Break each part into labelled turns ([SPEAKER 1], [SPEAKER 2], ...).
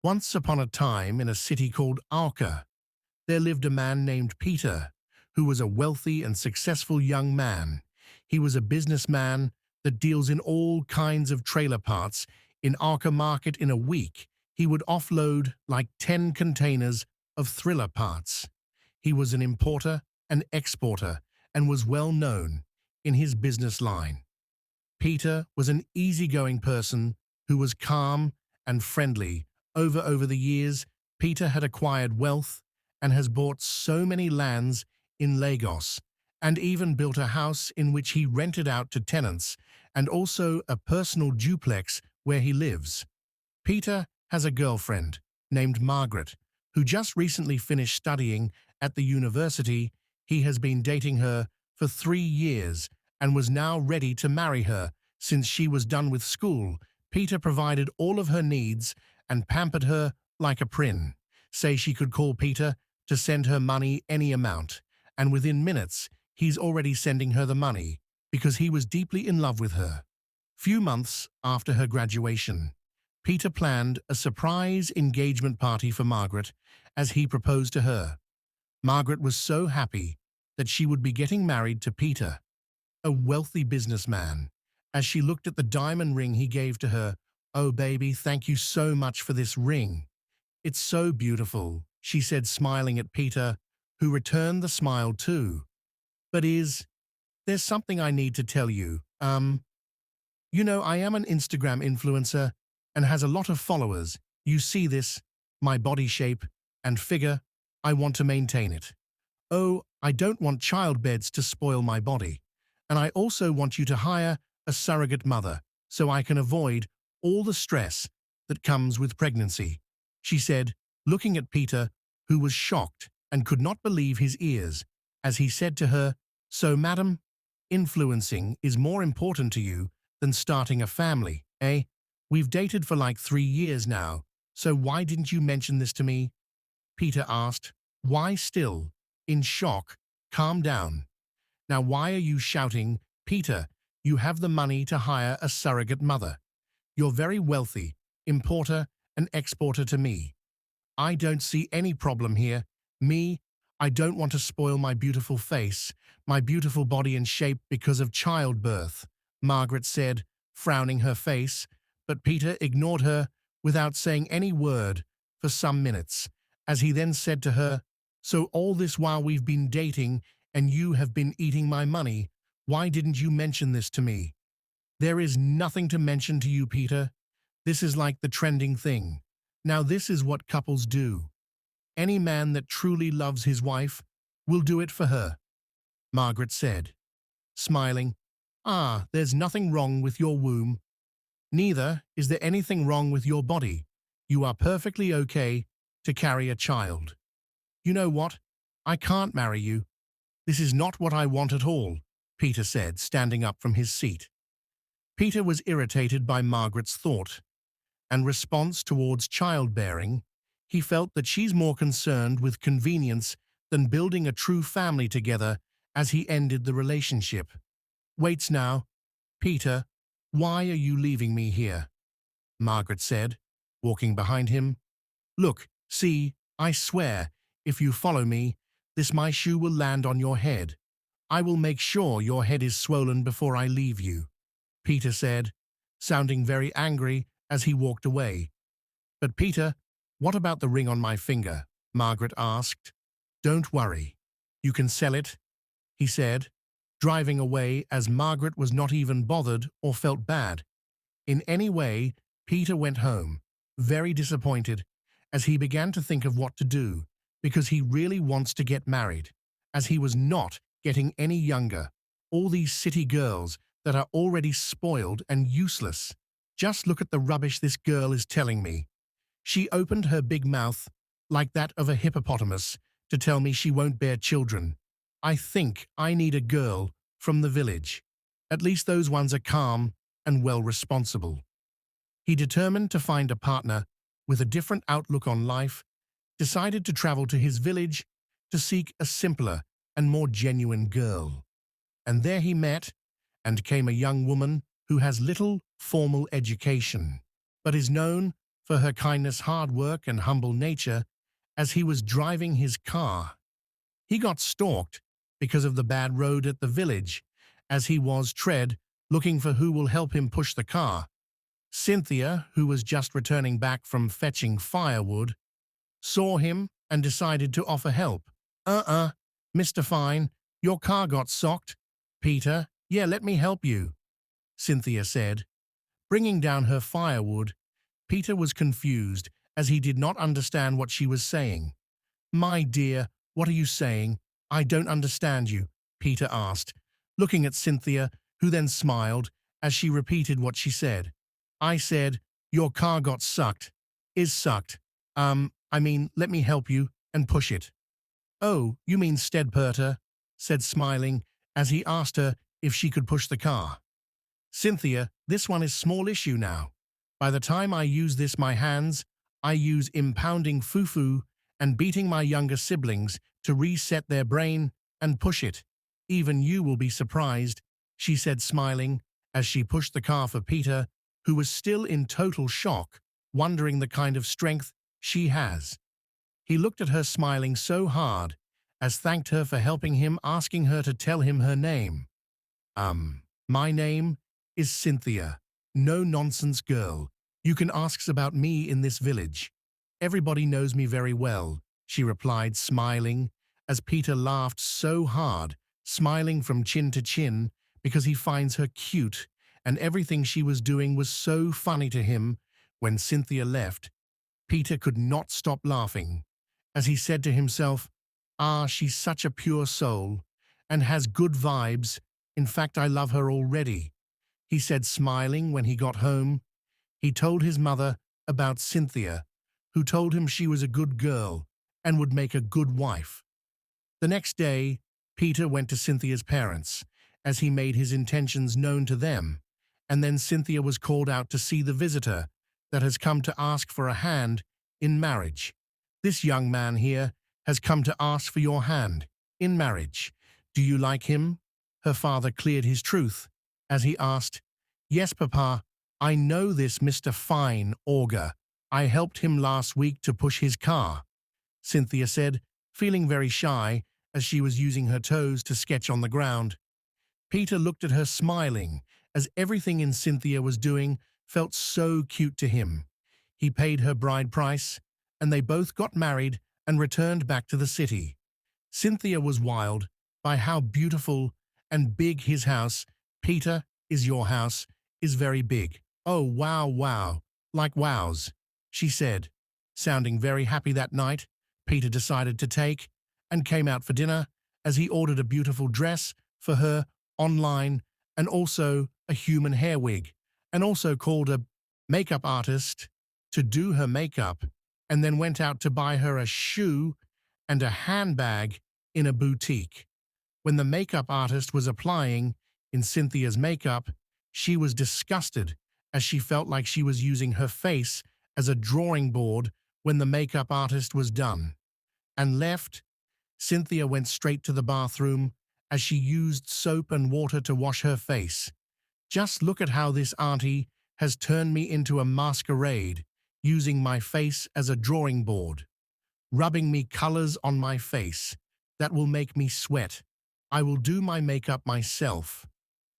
[SPEAKER 1] Once upon a time in a city called Arca, there lived a man named Peter, who was a wealthy and successful young man. He was a businessman that deals in all kinds of trailer parts. In Arca Market in a week, he would offload like 10 containers of thriller parts. He was an importer and exporter and was well known in his business line. Peter was an easygoing person who was calm and friendly. Over the years, Peter had acquired wealth and has bought so many lands in Lagos and even built a house in which he rented out to tenants and also a personal duplex where he lives. Peter has a girlfriend named Margaret who just recently finished studying at the university. He has been dating her for 3 years and was now ready to marry her since she was done with school. Peter provided all of her needs and pampered her like a prin. Say she could call Peter to send her money any amount, and within minutes he's already sending her the money because he was deeply in love with her. Few months after her graduation, Peter planned a surprise engagement party for Margaret as he proposed to her. Margaret was so happy that she would be getting married to Peter, a wealthy businessman. As she looked at the diamond ring he gave to her, "Oh baby, thank you so much for this ring. It's so beautiful," she said, smiling at Peter, who returned the smile too. "But there's something I need to tell you. I am an Instagram influencer and has a lot of followers. You see this, my body shape and figure, I want to maintain it. Oh, I don't want child beds to spoil my body. And I also want you to hire a surrogate mother so I can avoid all the stress that comes with pregnancy," she said, looking at Peter, who was shocked and could not believe his ears, as he said to her, "So, madam, influencing is more important to you than starting a family, eh? We've dated for like 3 years now, so why didn't you mention this to me?" Peter asked. "Why still? In shock? Calm down. Now why are you shouting? Peter, you have the money to hire a surrogate mother. You're very wealthy, importer and exporter to me. I don't see any problem here. I don't want to spoil my beautiful face, my beautiful body and shape because of childbirth," Margaret said, frowning her face, but Peter ignored her without saying any word for some minutes, as he then said to her, "So all this while we've been dating and you have been eating my money, why didn't you mention this to me?" "There is nothing to mention to you, Peter. This is like the trending thing. Now this is what couples do. Any man that truly loves his wife will do it for her," Margaret said, smiling. "There's nothing wrong with your womb. Neither is there anything wrong with your body. You are perfectly okay to carry a child. You know what? I can't marry you. This is not what I want at all," Peter said, standing up from his seat. Peter was irritated by Margaret's thought and response towards childbearing. He felt that she's more concerned with convenience than building a true family together, as he ended the relationship. "Wait now, Peter, why are you leaving me here?" Margaret said, walking behind him. "Look, see, I swear, if you follow me, my shoe will land on your head. I will make sure your head is swollen before I leave you," Peter said, sounding very angry as he walked away. "But Peter, what about the ring on my finger?" Margaret asked. "Don't worry. You can sell it," he said, driving away as Margaret was not even bothered or felt bad in any way. Peter went home, very disappointed, as he began to think of what to do, because he really wants to get married, as he was not getting any younger. All these city girls that are already spoiled and useless. Just look at the rubbish this girl is telling me. She opened her big mouth, like that of a hippopotamus, to tell me she won't bear children. I think I need a girl from the village. At least those ones are calm and well responsible." He determined to find a partner with a different outlook on life, decided to travel to his village to seek a simpler and more genuine girl. And there he met and came a young woman who has little formal education, but is known for her kindness, hard work, and humble nature as he was driving his car. He got stalked because of the bad road at the village, as he was tread looking for who will help him push the car. Cynthia, who was just returning back from fetching firewood, saw him and decided to offer help. Mr. Fine, your car got socked. Peter, yeah, let me help you, Cynthia said. Bringing down her firewood, Peter was confused as he did not understand what she was saying. My dear, what are you saying? I don't understand you, Peter asked, looking at Cynthia, who then smiled as she repeated what she said. I said, your car got sucked. Is sucked. Let me help you and push it. Oh, you mean Stedperter, said smiling as he asked her if she could push the car. Cynthia, this one is small issue now. By the time I use this my hands, I use impounding fufu and beating my younger siblings to reset their brain and push it. Even you will be surprised, she said smiling as she pushed the car for Peter, who was still in total shock, wondering the kind of strength she has. He looked at her smiling so hard as thanked her for helping him, asking her to tell him her name. My name is Cynthia. No nonsense girl. You can ask about me in this village. Everybody knows me very well, she replied, smiling, as Peter laughed so hard, smiling from chin to chin, because he finds her cute, and everything she was doing was so funny to him. When Cynthia left, Peter could not stop laughing, as he said to himself, she's such a pure soul, and has good vibes. In fact, I love her already, he said smiling when he got home. He told his mother about Cynthia, who told him she was a good girl and would make a good wife. The next day, Peter went to Cynthia's parents, as he made his intentions known to them, and then Cynthia was called out to see the visitor that has come to ask for a hand in marriage. This young man here has come to ask for your hand in marriage. Do you like him? Her father cleared his truth as he asked, Yes, Papa, I know this Mr. Fine Auger. I helped him last week to push his car, Cynthia said, feeling very shy as she was using her toes to sketch on the ground. Peter looked at her smiling as everything in Cynthia was doing felt so cute to him. He paid her bride price, and they both got married and returned back to the city. Cynthia was wild by how beautiful and big his house, Peter, is your house, is very big. Oh, wow, wow, like wows, she said. Sounding very happy that night, Peter decided to take and came out for dinner as he ordered a beautiful dress for her online and also a human hair wig, and also called a makeup artist to do her makeup, and then went out to buy her a shoe and a handbag in a boutique. When the makeup artist was applying in Cynthia's makeup, she was disgusted as she felt like she was using her face as a drawing board when the makeup artist was done. And left, Cynthia went straight to the bathroom as she used soap and water to wash her face. Just look at how this auntie has turned me into a masquerade, using my face as a drawing board, rubbing me colors on my face. That will make me sweat. I will do my makeup myself,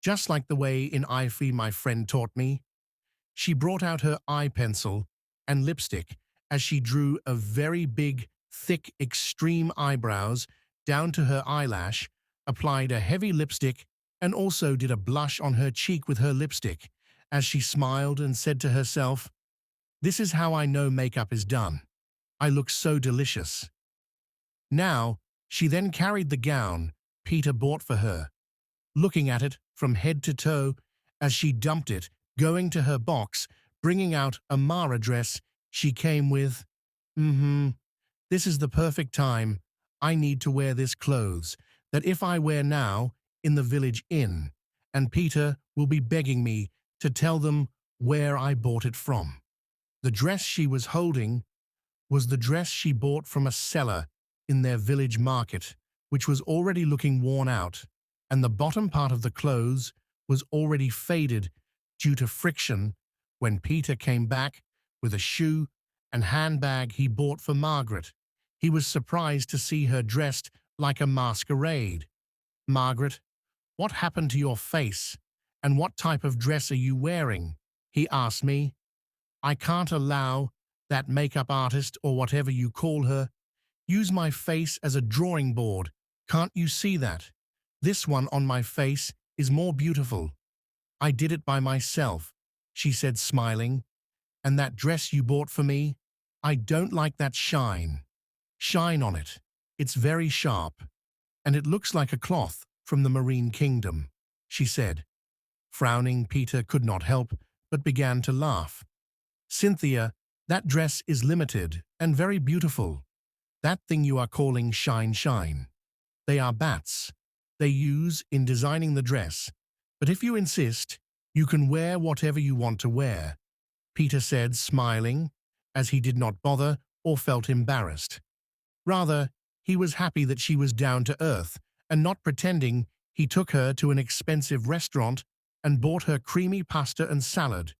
[SPEAKER 1] just like the way in Ify my friend taught me. She brought out her eye pencil and lipstick as she drew a very big, thick, extreme eyebrows down to her eyelash, applied a heavy lipstick, and also did a blush on her cheek with her lipstick, as she smiled and said to herself, This is how I know makeup is done. I look so delicious. Now, she then carried the gown Peter bought for her, looking at it from head to toe as she dumped it, going to her box, bringing out a Mara dress she came with. This is the perfect time. I need to wear this clothes, that if I wear now in the village inn, and Peter will be begging me to tell them where I bought it from. The dress she was holding was the dress she bought from a seller in their village market, which was already looking worn out, and the bottom part of the clothes was already faded due to friction. When Peter came back with a shoe and handbag he bought for Margaret. He was surprised to see her dressed like a masquerade. "Margaret, what happened to your face? And what type of dress are you wearing?" he asked me. "I can't allow that makeup artist, or whatever you call her, use my face as a drawing board. Can't you see that? This one on my face is more beautiful. I did it by myself," she said, smiling. "And that dress you bought for me? I don't like that shine on it. It's very sharp, and it looks like a cloth from the Marine Kingdom," she said. Frowning, Peter could not help but began to laugh. "Cynthia, that dress is limited and very beautiful. That thing you are calling shine. They are bats they use in designing the dress, but if you insist, you can wear whatever you want to wear," Peter said, smiling, as he did not bother or felt embarrassed. Rather, he was happy that she was down to earth and not pretending. He took her to an expensive restaurant and bought her creamy pasta and salad.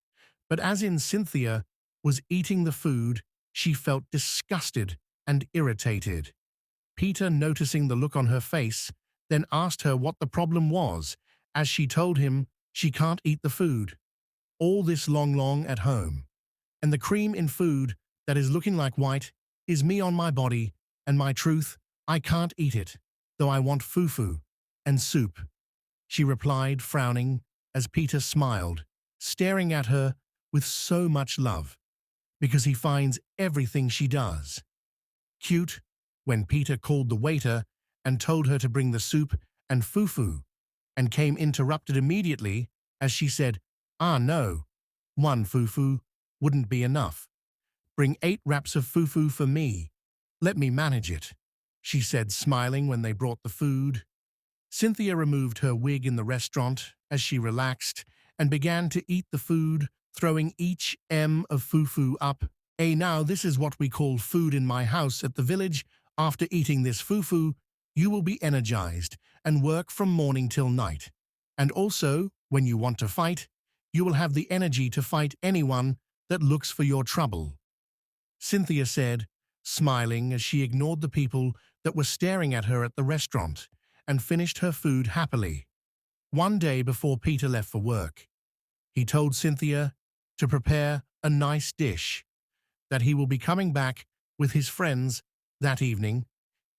[SPEAKER 1] But as in Cynthia was eating the food, she felt disgusted and irritated. Peter, noticing the look on her face, then asked her what the problem was, as she told him she can't eat the food. "All this long at home, and the cream in food that is looking like white is me on my body, and my truth, I can't eat it, though I want fufu and soup," she replied, frowning, as Peter smiled, staring at her with so much love, because he finds everything she does cute. When Peter called the waiter and told her to bring the soup and fufu, and came interrupted immediately as she said, "Ah no, one fufu wouldn't be enough. Bring 8 wraps of fufu for me. Let me manage it," she said, smiling when they brought the food. Cynthia removed her wig in the restaurant as she relaxed and began to eat the food, throwing each of fufu up. Now this is what we call food in my house at the village. After eating this fufu, you will be energized and work from morning till night. And also, when you want to fight, you will have the energy to fight anyone that looks for your trouble," Cynthia said, smiling as she ignored the people that were staring at her at the restaurant and finished her food happily. One day before Peter left for work, he told Cynthia to prepare a nice dish, that he will be coming back with his friends that evening.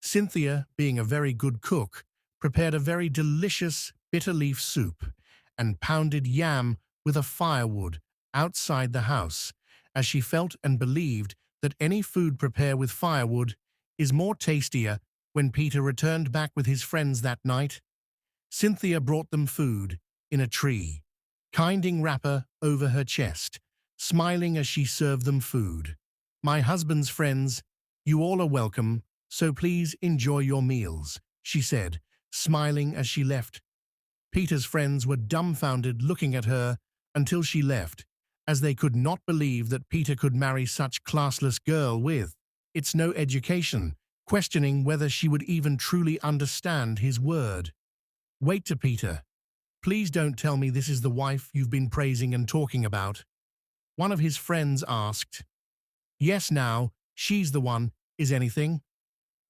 [SPEAKER 1] Cynthia, being a very good cook, prepared a very delicious bitter leaf soup and pounded yam with a firewood outside the house, as she felt and believed that any food prepared with firewood is more tastier. When Peter returned back with his friends that night, Cynthia brought them food in a tree, kinding wrapper over her chest, smiling as she served them food. "My husband's friends, you all are welcome, so please enjoy your meals," she said, smiling as she left. Peter's friends were dumbfounded looking at her until she left, as they could not believe that Peter could marry such classless girl with "it's no education," questioning whether she would even truly understand his word. "Wait to Peter. Please don't tell me this is the wife you've been praising and talking about," one of his friends asked. "Yes, now, she's the one. Is anything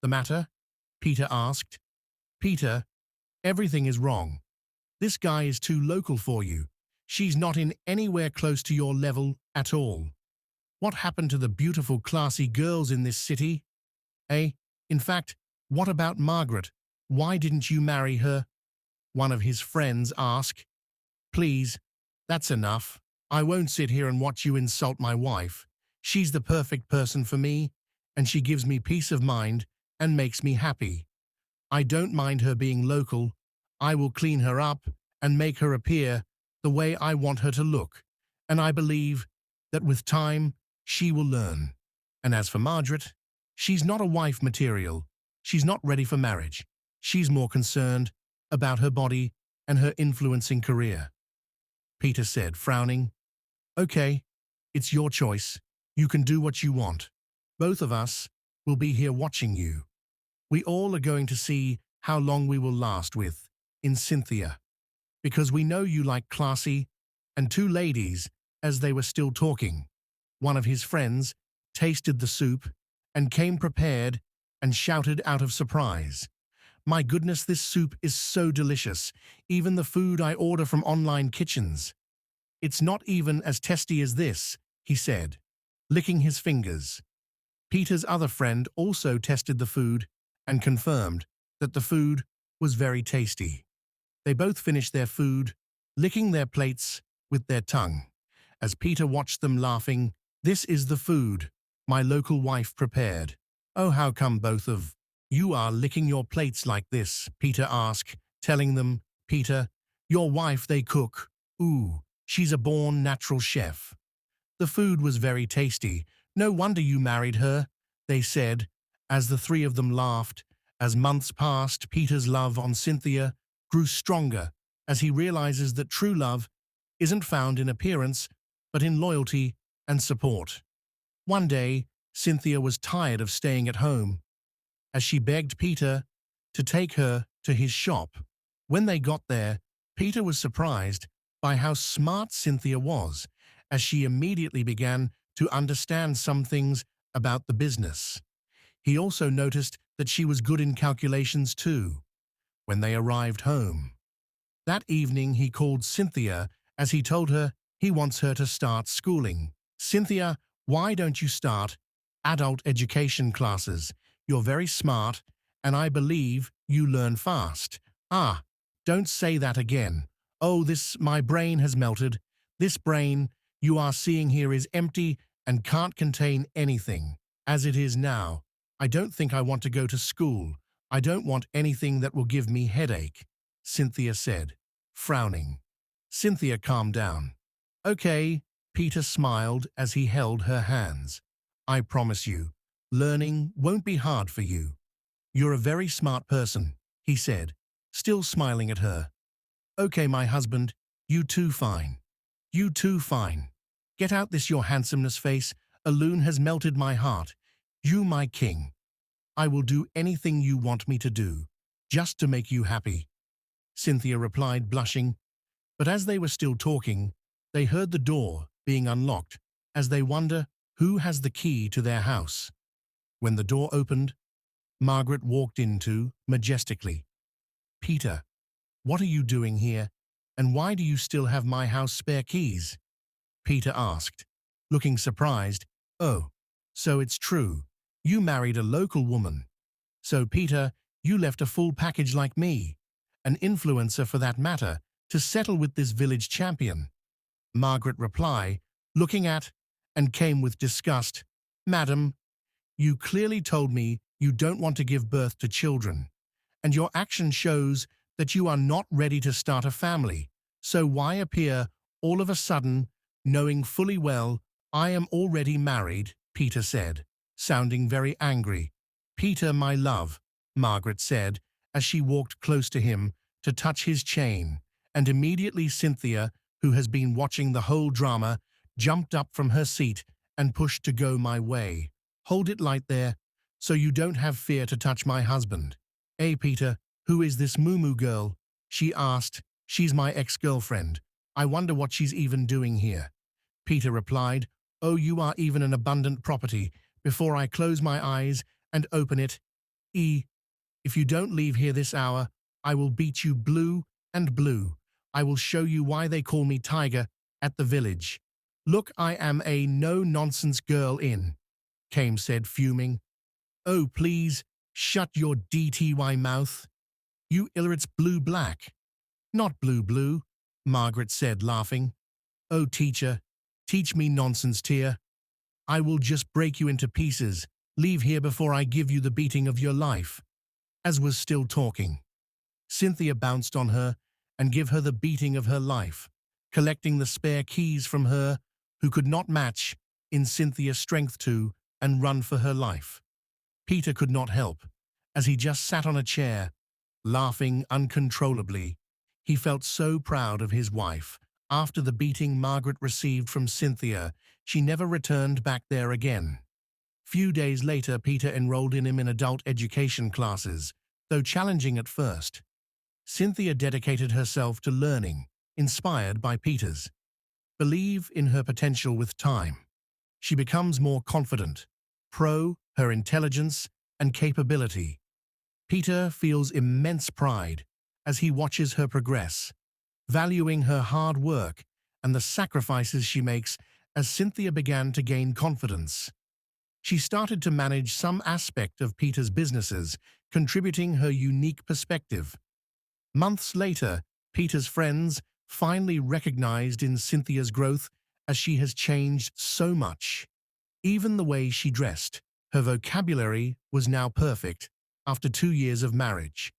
[SPEAKER 1] the matter?" Peter asked. "Peter, everything is wrong. This guy is too local for you. She's not in anywhere close to your level at all. What happened to the beautiful, classy girls in this city? In fact, what about Margaret? Why didn't you marry her?" one of his friends asked. "Please, that's enough. I won't sit here and watch you insult my wife. She's the perfect person for me, and she gives me peace of mind and makes me happy. I don't mind her being local. I will clean her up and make her appear the way I want her to look, and I believe that with time she will learn. And as for Margaret, she's not a wife material. She's not ready for marriage. She's more concerned about her body and her influencing career," Peter said, frowning. "Okay, it's your choice. You can do what you want. Both of us will be here watching you. We all are going to see how long we will last with in Cynthia, because we know you like classy," and 2 ladies, as they were still talking, one of his friends, tasted the soup and came prepared and shouted out of surprise, "My goodness, this soup is so delicious, even the food I order from online kitchens. It's not even as tasty as this," he said, licking his fingers. Peter's other friend also tested the food and confirmed that the food was very tasty. They both finished their food, licking their plates with their tongue. As Peter watched them laughing, "This is the food my local wife prepared." "Oh, how come both of you are licking your plates like this?" Peter asked, telling them, "Peter, your wife they cook. Ooh, she's a born natural chef. The food was very tasty. No wonder you married her," they said, as the three of them laughed. As months passed, Peter's love on Cynthia grew stronger as he realizes that true love isn't found in appearance, but in loyalty and support. One day, Cynthia was tired of staying at home, as she begged Peter to take her to his shop. When they got there, Peter was surprised by how smart Cynthia was, as she immediately began to understand some things about the business. He also noticed that she was good in calculations too. When they arrived home that evening, he called Cynthia as he told her he wants her to start schooling. "Cynthia, why don't you start adult education classes? You're very smart, and I believe you learn fast." "Ah, don't say that again. Oh, my brain has melted. This brain you are seeing here is empty and can't contain anything. As it is now, I don't think I want to go to school. I don't want anything that will give me headache," Cynthia said, frowning. Cynthia calmed down. "Okay," Peter smiled as he held her hands. "I promise you, learning won't be hard for you. You're a very smart person," he said, still smiling at her. "Okay, my husband, you too fine. You too fine. Get out this your handsomeness face. A loon has melted my heart. You my king. I will do anything you want me to do, just to make you happy," Cynthia replied, blushing. But as they were still talking, they heard the door being unlocked as they wonder who has the key to their house. When the door opened, Margaret walked into majestically. "Peter, what are you doing here, and why do you still have my house spare keys?" Peter asked, looking surprised. "Oh, so it's true. You married a local woman. So, Peter, you left a full package like me, an influencer for that matter, to settle with this village champion," Margaret replied, looking at and came with disgust. "Madam, you clearly told me you don't want to give birth to children, and your action shows that you are not ready to start a family. So why appear all of a sudden, knowing fully well I am already married?" Peter said, sounding very angry. "Peter, my love," Margaret said as she walked close to him to touch his chain, and immediately Cynthia, who has been watching the whole drama, jumped up from her seat and pushed to go my way. "Hold it light there, so you don't have fear to touch my husband." "Hey, Peter, who is this Moo girl?" she asked. "She's my ex-girlfriend. I wonder what she's even doing here." Peter replied, "Oh, you are even an abundant property. Before I close my eyes and open it, if you don't leave here this hour, I will beat you blue and blue. I will show you why they call me Tiger at the village." "Look, I am a no-nonsense girl in," Kame said, fuming. "Oh, please, shut your DTY mouth. You illiterate's blue-black." "Not blue-blue," Margaret said, laughing. "Oh, teacher, teach me nonsense, dear. I will just break you into pieces. Leave here before I give you the beating of your life." As was still talking, Cynthia bounced on her and gave her the beating of her life, collecting the spare keys from her, who could not match in Cynthia's strength to, and run for her life. Peter could not help, as he just sat on a chair, laughing uncontrollably. He felt so proud of his wife. After the beating Margaret received from Cynthia, she never returned back there again. Few days later, Peter enrolled him in adult education classes, though challenging at first. Cynthia dedicated herself to learning, inspired by Peter's believe in her potential with time. she becomes more confident, her intelligence and capability. Peter feels immense pride as he watches her progress, valuing her hard work and the sacrifices she makes as Cynthia began to gain confidence. She started to manage some aspect of Peter's businesses, contributing her unique perspective. Months later, Peter's friends finally recognized in Cynthia's growth as she has changed so much. Even the way she dressed, her vocabulary was now perfect after 2 years of marriage.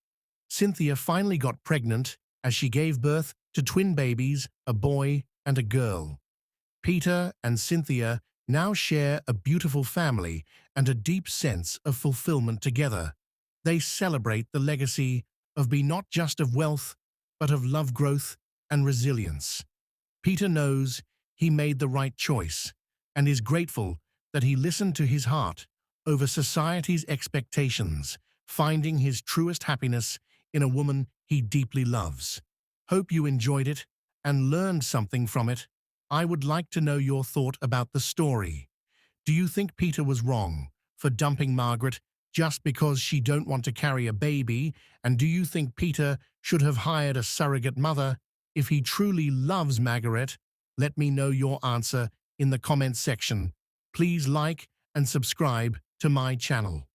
[SPEAKER 1] Cynthia finally got pregnant as she gave birth to twin babies, a boy and a girl. Peter and Cynthia now share a beautiful family and a deep sense of fulfillment together. They celebrate the legacy of being not just of wealth, but of love, growth, and resilience. Peter knows he made the right choice and is grateful that he listened to his heart over society's expectations, finding his truest happiness in a woman he deeply loves. Hope you enjoyed it and learned something from it. I would like to know your thought about the story. Do you think Peter was wrong for dumping Margaret just because she don't want to carry a baby? And do you think Peter should have hired a surrogate mother if he truly loves Margaret? Let me know your answer in the comments section. Please like and subscribe to my channel.